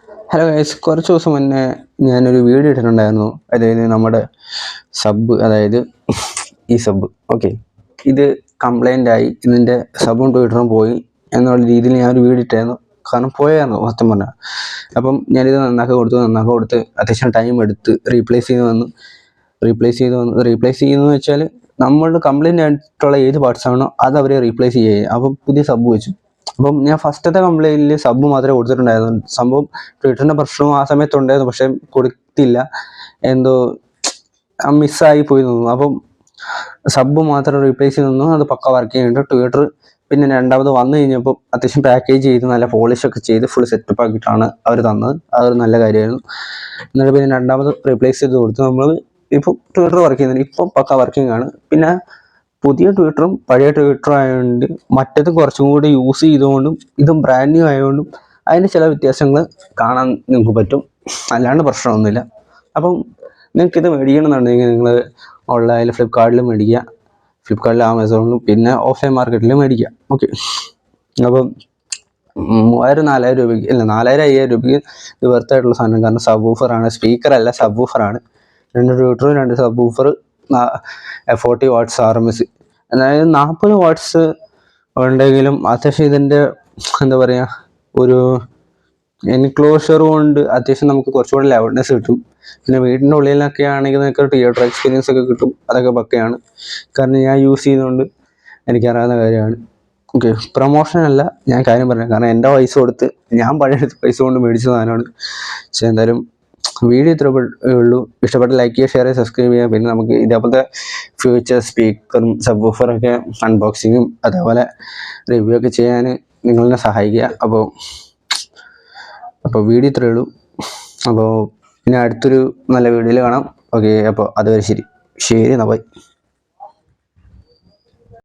Hello guys, കുറച്ച് ദിവസം മുന്നേ ഞാനൊരു വീഡിയോ ഇട്ടിട്ടുണ്ടായിരുന്നു. അതായത് നമ്മുടെ സബ്, അതായത് ഈ സബ് ഓക്കെ, ഇത് കംപ്ലൈൻ്റ് ആയി, ഇതിൻ്റെ സബും ട്വിറ്ററും പോയി എന്നുള്ള രീതിയിൽ ഞാനൊരു വീഡിയോ ഇട്ടായിരുന്നു. കാരണം പോയായിരുന്നു സത്യം പറഞ്ഞാൽ. അപ്പം ഞാനിത് നന്നാക്കി കൊടുത്ത് അത്യാവശ്യം ടൈം എടുത്ത് റീപ്ലേസ് ചെയ്യുന്നതെന്ന് വെച്ചാൽ നമ്മളുടെ കംപ്ലൈൻ്റ് ആയിട്ടുള്ള ഏത് പാർട്സാണോ അത് അവരെ റീപ്ലേസ് ചെയ്യുക. അപ്പം പുതിയ സബ് വെച്ചു. അപ്പം ഞാൻ ഫസ്റ്റത്തെ കംപ്ലൈൻറ്റിൽ സബ് മാത്രമേ കൊടുത്തിട്ടുണ്ടായിരുന്നു. സംഭവം ട്വിറ്ററിൻ്റെ പ്രശ്നവും ആ സമയത്തുണ്ടായിരുന്നു, പക്ഷേ കൊടുത്തില്ല, എന്തോ മിസ്സായി പോയി തോന്നുന്നു. അപ്പം സബ് മാത്രം റീപ്ലേസ് ചെയ്തു, അത് പക്ക വർക്ക് ചെയ്യുന്നുണ്ട്. ട്വിറ്റർ പിന്നെ രണ്ടാമത് വന്നു കഴിഞ്ഞപ്പോൾ അത്യാവശ്യം പാക്കേജ് ചെയ്ത് നല്ല പോളിഷൊക്കെ ചെയ്ത് ഫുൾ സെറ്റപ്പ് ആക്കിയിട്ടാണ് അവർ തന്നത്. അതൊരു നല്ല കാര്യമായിരുന്നു. എന്നിട്ട് പിന്നെ രണ്ടാമത് റീപ്ലേസ് ചെയ്ത് കൊടുത്തു. നമ്മൾ ഇപ്പോൾ ട്വിറ്റർ വർക്ക് ചെയ്യുന്നുണ്ട്, ഇപ്പം പക്ക വർക്കിംഗ് ആണ്. പിന്നെ പുതിയ ട്വിറ്ററും പഴയ ട്വിറ്ററും ആയതുകൊണ്ട് മറ്റേത് കുറച്ചും കൂടി യൂസ് ചെയ്തുകൊണ്ടും ഇതും ബ്രാൻഡ് ന്യൂ ആയതുകൊണ്ടും അതിന് ചില വ്യത്യാസങ്ങൾ കാണാൻ നിങ്ങൾക്ക് പറ്റും, അല്ലാണ്ട് പ്രശ്നമൊന്നുമില്ല. അപ്പം നിങ്ങൾക്കിത് മേടിക്കണമെന്നുണ്ടെങ്കിൽ നിങ്ങൾ ഓൺലൈനിൽ ഫ്ലിപ്കാർട്ടിൽ മേടിക്കുക, ഫ്ലിപ്കാർട്ടിൽ ആമസോണിലും പിന്നെ ഓഫ്ലൈൻ മാർക്കറ്റിൽ മേടിക്കുക. ഓക്കെ, അപ്പം 3000-4000 രൂപയ്ക്ക്, അല്ല 4000-5000 രൂപയ്ക്ക് ഇത് വെർത്തായിട്ടുള്ള സാധനം. കാരണം സബ് വൂഫറാണ്, സ്പീക്കറല്ല സബ് വൂഫറാണ്. 2 ട്വിറ്ററും 2 സബ് വൂഫർ, 40 വാട്ട്സ് RMS, അതായത് 40 വാട്ട്സ് ഉണ്ടെങ്കിലും അത്യാവശ്യം ഇതിൻ്റെ എന്താ പറയുക, ഒരു എൻക്ലോഷർ കൊണ്ട് അത്യാവശ്യം നമുക്ക് കുറച്ചുകൂടി ലൗഡ്നെസ് കിട്ടും. പിന്നെ വീടിൻ്റെ ഉള്ളിലൊക്കെ ആണെങ്കിൽ നിങ്ങൾക്ക് തിയേറ്റർ എക്സ്പീരിയൻസ് ഒക്കെ കിട്ടും. അതൊക്കെ പക്കയാണ്, കാരണം ഞാൻ യൂസ് ചെയ്യുന്നതുകൊണ്ട് എനിക്കറിയാവുന്ന കാര്യമാണ്. ഓക്കെ, പ്രൊമോഷനല്ല, ഞാൻ കാര്യം പറയാം. കാരണം എൻ്റെ പൈസ കൊടുത്ത് ഞാൻ പഴയ പൈസ കൊണ്ട് മേടിച്ച സാധനമാണ്. പക്ഷേ എന്തായാലും വീഡിയോ ഇത്രേ ഉള്ളൂ. ഇഷ്ടപ്പെട്ട ലൈക്ക് ചെയ്യുക, ഷെയർ ചെയ്യുക, സബ്സ്ക്രൈബ് ചെയ്യുക. പിന്നെ നമുക്ക് ഇതേപോലത്തെ ഫ്യൂച്ചർ സ്പീക്കറും സബ് വൂഫറൊക്കെ അൺബോക്സിങ്ങും അതേപോലെ റിവ്യൂ ഒക്കെ ചെയ്യാൻ നിങ്ങളെന്നെ സഹായിക്കുക. അപ്പോൾ വീഡിയോ ഇത്രേ ഉള്ളൂ. അപ്പോൾ ഇനി അടുത്തൊരു നല്ല വീഡിയോയിൽ കാണാം. ഓക്കെ, അപ്പോൾ അതുവരെ ശരി എന്നാൽ ബൈ.